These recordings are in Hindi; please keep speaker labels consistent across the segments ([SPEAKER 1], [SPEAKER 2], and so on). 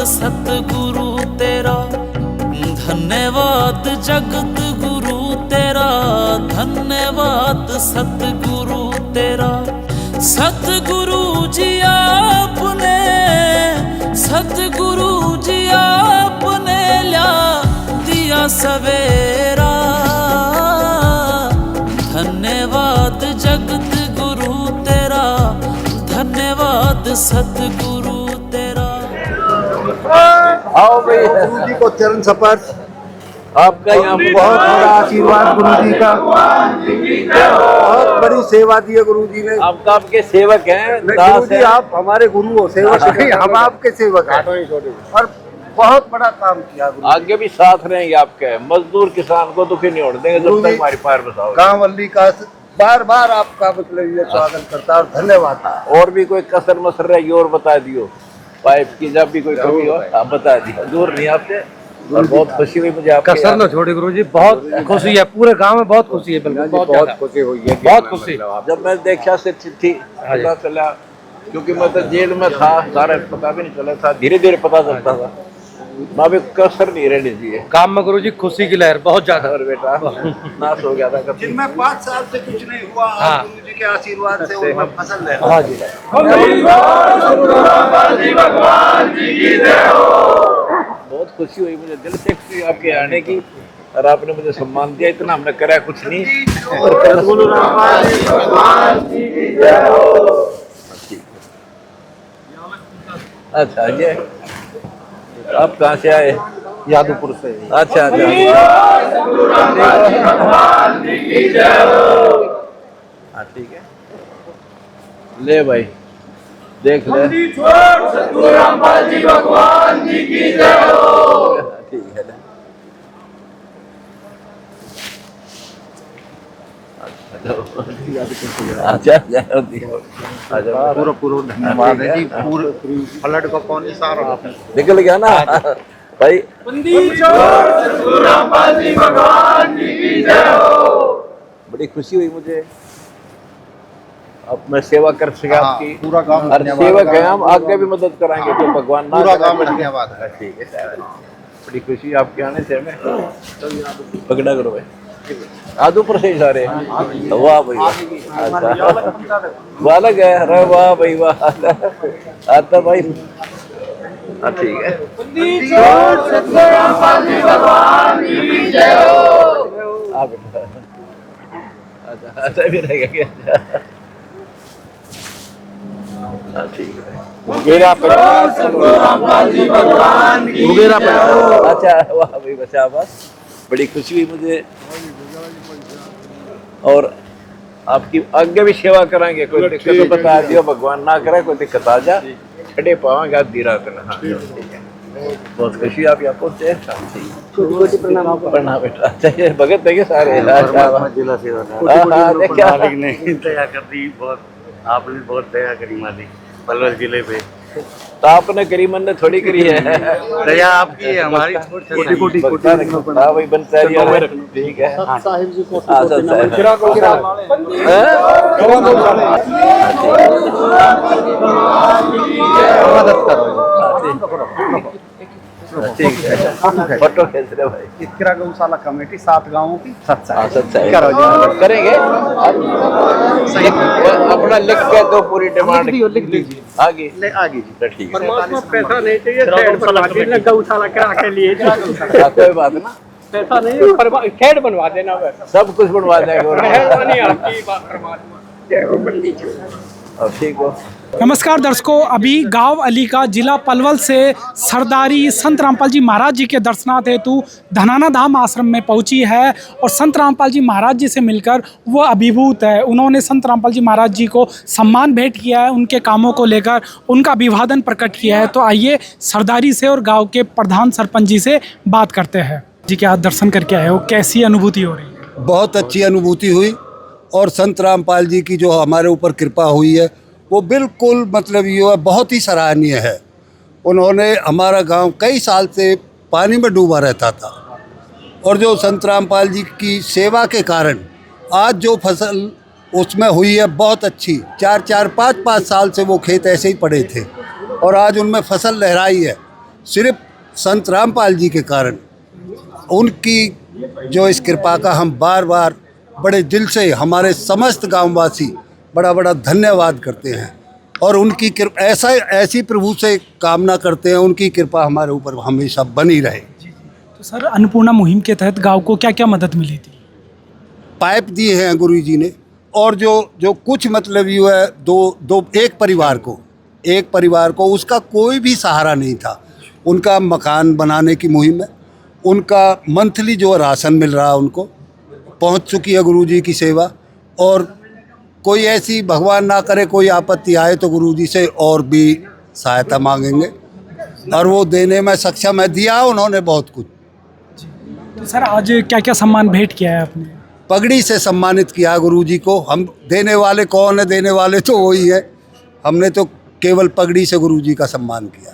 [SPEAKER 1] सतगुरु तेरा, धन्यवाद जगत गुरु तेरा, धन्यवाद सतगुरु तेरा। सतगुरु जी आपने, सतगुरु जी आपने ला दिया सवेरा। धन्यवाद जगत गुरु तेरा, धन्यवाद सतगुरु तेरा।
[SPEAKER 2] आओ भाई, गुरु जी को चरण स्पर्श। आपका यहाँ बहुत बड़ा आशीर्वाद गुरु जी का, बहुत बड़ी सेवा दी है गुरु जी ने।
[SPEAKER 3] आप आपके सेवक हैं
[SPEAKER 2] गुरु जी, आप हमारे गुरु हो, सेवक नहीं, हम आपके सेवक हैं। और बहुत बड़ा काम किया गुरु।
[SPEAKER 3] आगे भी साथ रहेंगे आपके। मजदूर किसान को दुखी नहीं होने देंगे जब तक हमारी पैर बसाओ।
[SPEAKER 2] गाँव वाली का बार बार आपका मतलब ये स्वागत करता है और धन्यवाद।
[SPEAKER 3] और भी कोई कसर मसर रहेगी और बता दियो, पाइप की जब भी कोई कमी हो आप बता दियो। दूर नहीं आपसे, और बहुत खुशी हुई मुझे आपके।
[SPEAKER 4] कसर न छोड़े गुरु जी, बहुत खुशी है, पूरे गांव में बहुत खुशी है। बिल्कुल बहुत खुशी हुई है, बहुत खुशी।
[SPEAKER 3] जब मैं देखा से चिट्ठी पता चला, क्योंकि मैं तो जेल में था, सारा पता भी नहीं चला था, धीरे धीरे पता चलता था। मैं कसर नहीं रहनी चाहिए
[SPEAKER 4] काम में गुरु जी, खुशी की लहर बहुत ज्यादा।
[SPEAKER 3] और बेटा नाश हो गया था
[SPEAKER 2] जिनमें 5 साल से कुछ नहीं हुआ, गुरु जी के आशीर्वाद से उनमें फसल है।
[SPEAKER 4] हाँ जी,
[SPEAKER 3] बहुत खुशी हुई मुझे, दिल से खुशी आपके आने की। और आपने मुझे सम्मान दिया, इतना हमने करा कुछ नहीं। अच्छा, ये आप कहाँ से आए?
[SPEAKER 4] यादवपुर से।
[SPEAKER 3] अच्छा अच्छा, हाँ ठीक है, ले भाई देख ले। ठीक है, अच्छा
[SPEAKER 2] पूरा पूरा धन्यवाद है जी। पूरे फ्लड का पानी सारा
[SPEAKER 3] निकल गया ना भाई। बड़ी खुशी हुई मुझे, अब मैं सेवा कर सका आपकी।
[SPEAKER 2] पूरा गांव
[SPEAKER 3] सेवक है हम, आगे भी मदद कराएंगे तो भगवान ना।
[SPEAKER 2] पूरा गांव धन्यवाद है।
[SPEAKER 3] ठीक है सर, बड़ी खुशी आपके आने से हमें। पकड़ा करो भाई, आदूपुर से ही सारे। वाह भाई वाह, अलग है। अरे वाह भाई वाह, आता भाई। हाँ ठीक है, अच्छा भी रहेगा क्या? हाँ ठीक है, अच्छा वाह भाई बचा, बस बड़ी खुशी हुई मुझे। और आपकी आगे भी सेवा कराएंगे, कोई दिक्कत तो बता दियो, भगवान ना करे कोई दिक्कत आ जा, छड़े पावांगे आप दीरा करना। हाँ ठीक है, बहुत खुशी आप यहाँ पहुँचे। छोटी प्रणाम बेटा। अच्छा ये भगत है सारे?
[SPEAKER 2] जिला सेवा दया कर दी, बहुत आपने बहुत दया करी मालिक पलवल जिले पे।
[SPEAKER 3] तो आपने करी, मन ने थोड़ी करी है।
[SPEAKER 2] दया आपकी है, हमारी छोटी छोटी।
[SPEAKER 3] हाँ भाई बनता है, ठीक है।
[SPEAKER 4] साहिब जी को
[SPEAKER 2] मदद करो।
[SPEAKER 3] ठीक है, फोटो खींच रहे भाई।
[SPEAKER 2] इकरा गौशाला कमेटी 7 गांवों की
[SPEAKER 3] सच्चाई
[SPEAKER 2] करो जी,
[SPEAKER 3] करेंगे। अपना लिख के दो, पूरी डिमांड
[SPEAKER 2] लिख दीजिए
[SPEAKER 3] आगे
[SPEAKER 2] जी।
[SPEAKER 3] ठीक है,
[SPEAKER 4] पैसा नहीं चाहिए, गौशाला करा के लिए
[SPEAKER 3] कोई बात ना,
[SPEAKER 4] पैसा नहीं, खेड बनवा देना,
[SPEAKER 3] सब कुछ बनवा देंगे। ठीक हो।
[SPEAKER 5] नमस्कार दर्शकों, अभी गांव अली का जिला पलवल से सरदारी संत रामपाल जी महाराज जी के दर्शनार्थ हेतु धनाना धाम आश्रम में पहुंची है और संत रामपाल जी महाराज जी से मिलकर वो अभिभूत है। उन्होंने संत रामपाल जी महाराज जी को सम्मान भेंट किया है, उनके कामों को लेकर उनका अभिवादन प्रकट किया है। तो आइए सरदारी से और गाँव के प्रधान सरपंच जी से बात करते हैं। जी के आप दर्शन करके आए हो, कैसी अनुभूति हो रही है?
[SPEAKER 6] बहुत अच्छी अनुभूति हुई और संत रामपाल जी की जो हमारे ऊपर कृपा हुई है वो बिल्कुल मतलब ये बहुत ही सराहनीय है। उन्होंने हमारा गांव कई साल से पानी में डूबा रहता था और जो संत रामपाल जी की सेवा के कारण आज जो फसल उसमें हुई है बहुत अच्छी। 4-4, 5-5 साल से वो खेत ऐसे ही पड़े थे और आज उनमें फसल लहराई है। सिर्फ संत रामपाल जी के कारण, उनकी जो इस कृपा का हम बार बार बड़े दिल से हमारे समस्त गांववासी बड़ा बड़ा धन्यवाद करते हैं और उनकी कृपा ऐसी प्रभु से कामना करते हैं, उनकी कृपा हमारे ऊपर हमेशा बनी रहे।
[SPEAKER 5] तो सर, अन्नपूर्णा मुहिम के तहत गांव को क्या क्या मदद मिली थी?
[SPEAKER 6] पाइप दिए हैं गुरु जी ने, और जो कुछ मतलब ये है एक परिवार को उसका कोई भी सहारा नहीं था, उनका मकान बनाने की मुहिम है, उनका मंथली जो राशन मिल रहा है उनको पहुंच चुकी है गुरु जी की सेवा। और कोई ऐसी भगवान ना करे कोई आपत्ति आए तो गुरु जी से और भी सहायता मांगेंगे और वो देने में सक्षम है। दिया उन्होंने बहुत कुछ।
[SPEAKER 5] तो सर, आज क्या क्या सम्मान भेंट किया है आपने?
[SPEAKER 6] पगड़ी से सम्मानित किया गुरु जी को। हम देने वाले कौन है, देने वाले तो वही है, हमने तो केवल पगड़ी से गुरु जी का सम्मान किया।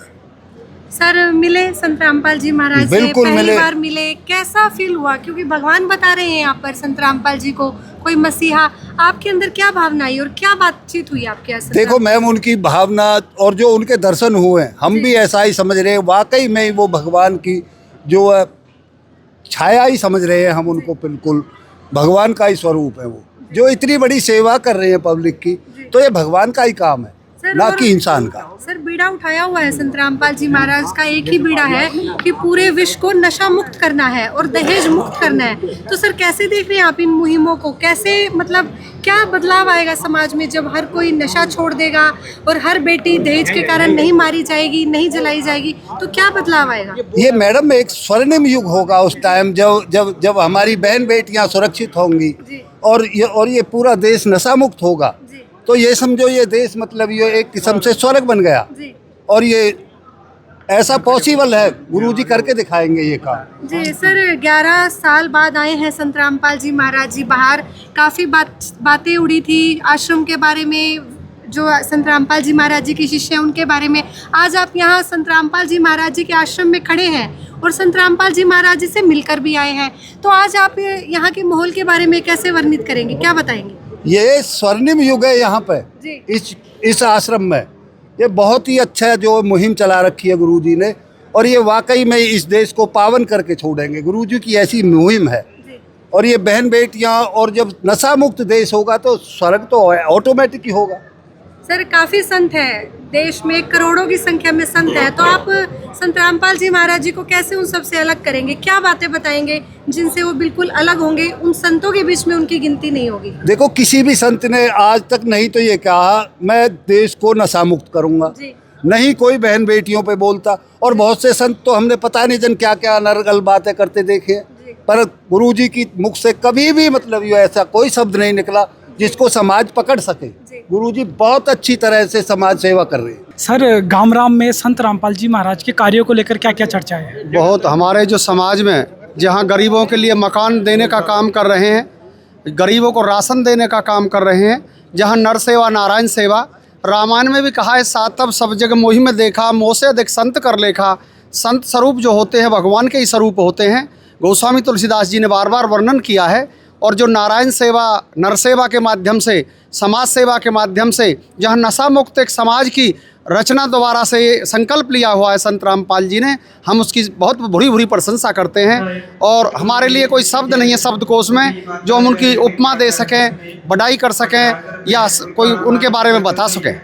[SPEAKER 7] सर, मिले संत रामपाल जी महाराज से?
[SPEAKER 6] बिल्कुल
[SPEAKER 7] पहली बार मिले, कैसा फील हुआ? क्योंकि भगवान बता रहे हैं यहाँ पर संत रामपाल जी को कोई मसीहा, आपके अंदर क्या भावना आई और क्या बातचीत हुई आपके यहाँ?
[SPEAKER 6] देखो मैम, उनकी भावना और जो उनके दर्शन हुए हम भी ऐसा ही समझ रहे हैं, वाकई में वो भगवान की जो छाया ही समझ रहे हैं हम उनको, बिल्कुल भगवान का ही स्वरूप है वो। जो इतनी बड़ी सेवा कर रहे हैं पब्लिक की, तो ये भगवान का ही काम है, ना कि इंसान का।
[SPEAKER 7] सर, बीड़ा उठाया हुआ है संत रामपाल जी महाराज का, एक ही बीड़ा है कि पूरे विश्व को नशा मुक्त करना है और दहेज मुक्त करना है। तो सर, कैसे देख रहे हैं आप इन मुहिमों को? कैसे, मतलब क्या बदलाव आएगा समाज में जब हर कोई नशा छोड़ देगा और हर बेटी दहेज के कारण नहीं मारी जाएगी, नहीं जलाई जाएगी, तो क्या बदलाव आएगा?
[SPEAKER 6] ये मैडम एक स्वर्णिम युग होगा उस टाइम, जब हमारी बहन बेटियां सुरक्षित होंगी और ये पूरा देश नशा मुक्त होगा। तो ये समझो ये देश मतलब ये एक किस्म से स्वर्ग बन गया। और ये ऐसा पॉसिबल है, गुरुजी करके दिखाएंगे ये काम।
[SPEAKER 7] जी सर, 11 साल बाद आए हैं संत रामपाल जी महाराज जी बाहर। काफ़ी बातें उड़ी थी आश्रम के बारे में, जो संत रामपाल जी महाराज जी की शिष्य हैं उनके बारे में। आज आप यहाँ संत रामपाल जी महाराज जी के आश्रम में खड़े हैं और संत रामपाल जी महाराज जी से मिलकर भी आए हैं। तो आज आप यहाँ के माहौल के बारे में कैसे वर्णित करेंगे, क्या बताएंगे?
[SPEAKER 6] ये स्वर्णिम युग है यहाँ पे, इस आश्रम में। ये बहुत ही अच्छा जो मुहिम चला रखी है गुरुजी ने, और ये वाकई में इस देश को पावन करके छोड़ेंगे। गुरुजी की ऐसी मुहिम है। और ये बहन बेटियाँ, और जब नशा मुक्त देश होगा तो स्वर्ग तो ऑटोमेटिक ही होगा।
[SPEAKER 7] सर, काफ़ी संत हैं देश में, करोड़ों की संख्या में संत है, तो आप संत रामपाल जी महाराज जी को कैसे उन सबसे अलग करेंगे? क्या बातें बताएंगे जिनसे वो बिल्कुल अलग होंगे? उन संतों के बीच में उनकी गिनती नहीं होगी।
[SPEAKER 6] देखो, किसी भी संत ने आज तक नहीं तो ये कहा मैं देश को नशा मुक्त करूंगा, नहीं कोई बहन बेटियों पे बोलता। और बहुत से संत तो हमने पता नहीं जन क्या क्या अनर्गल बातें करते देखे, पर गुरुजी की मुख से कभी भी मतलब ये ऐसा कोई शब्द नहीं निकला जिसको समाज पकड़ सके। गुरुजी बहुत अच्छी तरह से समाज सेवा कर रहे हैं।
[SPEAKER 5] सर, गामराम में संत रामपाल जी महाराज के कार्यों को लेकर क्या क्या चर्चा है?
[SPEAKER 8] बहुत, हमारे जो समाज में जहाँ गरीबों के लिए मकान देने का काम कर रहे हैं, गरीबों को राशन देने का काम कर रहे हैं, जहाँ नर सेवा नारायण सेवा, रामायण में भी कहा है सातब सब जग मोहि में देखा, मोह से अधिक संत कर लेखा। संत स्वरूप जो होते हैं भगवान के ही स्वरूप होते हैं। गोस्वामी तुलसीदास जी ने बार बार वर्णन किया है। और जो नारायण सेवा, नर सेवा के माध्यम से, समाज सेवा के माध्यम से जहाँ नशा मुक्त एक समाज की रचना दोबारा से संकल्प लिया हुआ है संत रामपाल जी ने, हम उसकी बहुत बुरी बुरी प्रशंसा करते हैं। और हमारे लिए कोई शब्द नहीं है शब्दकोश में जो हम उनकी उपमा दे सकें, बड़ाई कर सकें या कोई उनके बारे में बता सकें।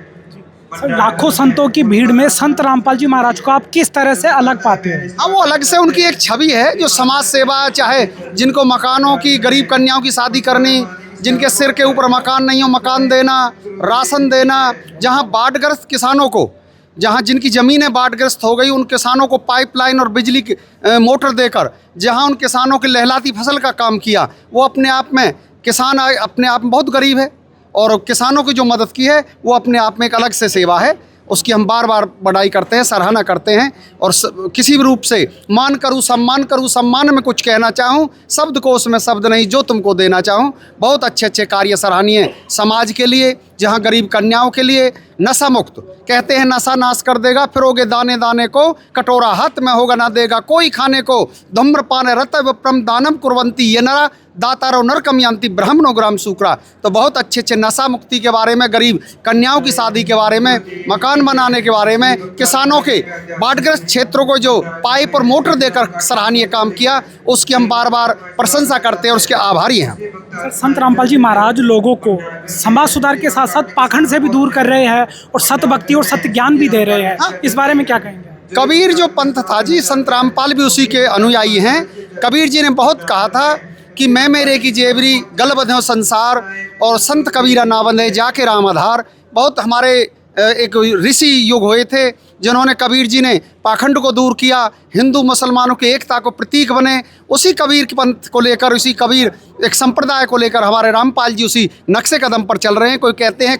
[SPEAKER 5] सर, लाखों संतों की भीड़ में संत रामपाल जी महाराज को आप किस तरह से अलग पाते हैं?
[SPEAKER 8] हाँ, वो अलग से उनकी एक छवि है जो समाज सेवा, चाहे जिनको मकानों की, गरीब कन्याओं की शादी करनी, जिनके सिर के ऊपर मकान नहीं हो मकान देना, राशन देना, जहाँ बाढ़ग्रस्त किसानों को, जहाँ जिनकी ज़मीनें बाढ़ग्रस्त हो गई उन किसानों को पाइपलाइन और बिजली की मोटर देकर जहाँ उन किसानों की लहलाती फसल का काम किया, वो अपने आप में किसान अपने आप में बहुत गरीब है और किसानों की जो मदद की है वो अपने आप में एक अलग से सेवा है। उसकी हम बार बार बड़ाई करते हैं, सराहना करते हैं। और किसी भी रूप से मान करूँ, सम्मान में कुछ कहना चाहूँ, शब्दकोश में शब्द नहीं जो तुमको देना चाहूँ। बहुत अच्छे अच्छे कार्य सराहनीय समाज के लिए, जहाँ गरीब कन्याओं के लिए नशा मुक्त, कहते हैं नशा नाश कर देगा, फिरोगे दाने दाने को, कटोरा हाथ में होगा ना देगा कोई खाने को, धूम्रपान रत विप्रम दानम कुर्वंती ये नरा दातारो नरकम यांति ब्राह्मणो ग्राम सूकरा। तो बहुत अच्छे अच्छे नशा मुक्ति के बारे में, गरीब कन्याओं की शादी के बारे में, मकान बनाने के बारे में, किसानों के बाढ़ग्रस्त क्षेत्रों को जो पाइप और मोटर देकर सराहनीय काम किया, उसकी हम बार बार प्रशंसा करते हैं और उसके आभारी हैं।
[SPEAKER 5] सर, संत रामपाल जी महाराज लोगों को समाज सुधार के साथ साथ पाखंड से भी दूर कर रहे हैं और सत्य भक्ति और सत्य ज्ञान भी दे रहे हैं, इस बारे में क्या कहेंगे?
[SPEAKER 8] कबीर जो पंथ था जी, संत रामपाल भी उसी के अनुयायी हैं। कबीर जी ने बहुत कहा था कि मैं मेरे की जेवरी गल बंधो संसार और संत कबीरा ना बंधे जाके राम आधार। बहुत हमारे एक ऋषि युग हुए थे जिन्होंने, कबीर जी ने पाखंड को दूर किया, हिंदू मुसलमानों की एकता को प्रतीक बने। उसी कबीर के पंथ को लेकर, उसी कबीर एक संप्रदाय को लेकर हमारे रामपाल जी उसी नक्शे कदम पर चल रहे हैं। कोई कहते हैं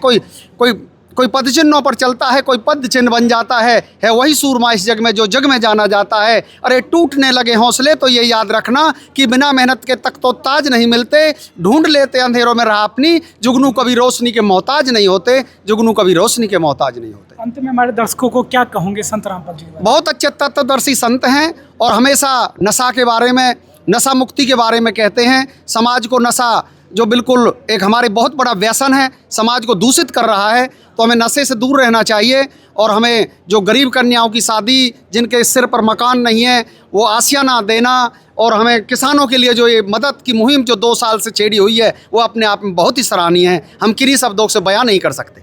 [SPEAKER 8] कोई पद चिन्हों पर चलता है, कोई पद चिन्ह बन जाता है वही सूरमा इस जग में जो जग में जाना जाता है। अरे टूटने लगे हौसले तो ये याद रखना कि बिना मेहनत के तक तो ताज नहीं मिलते, ढूंढ लेते अंधेरों में राह अपनी, जुगनू कभी रोशनी के मोहताज नहीं होते, जुगनू कभी रोशनी के मोहताज नहीं होते।
[SPEAKER 5] अंत में हमारे दर्शकों को क्या कहोगे संत रामपाल जी?
[SPEAKER 8] बहुत अच्छे तत्वदर्शी संत हैं और हमेशा नशा के बारे में, नशा मुक्ति के बारे में कहते हैं। समाज को नशा जो बिल्कुल एक हमारे बहुत बड़ा व्यसन है, समाज को दूषित कर रहा है, तो हमें नशे से दूर रहना चाहिए। और हमें जो गरीब कन्याओं की शादी, जिनके सिर पर मकान नहीं है, वो आशियाना देना, और हमें किसानों के लिए जो ये मदद की मुहिम जो 2 साल से छेड़ी हुई है, वो अपने आप में बहुत ही सराहनीय है, हम किन्हीं शब्दों से बयान नहीं कर सकते।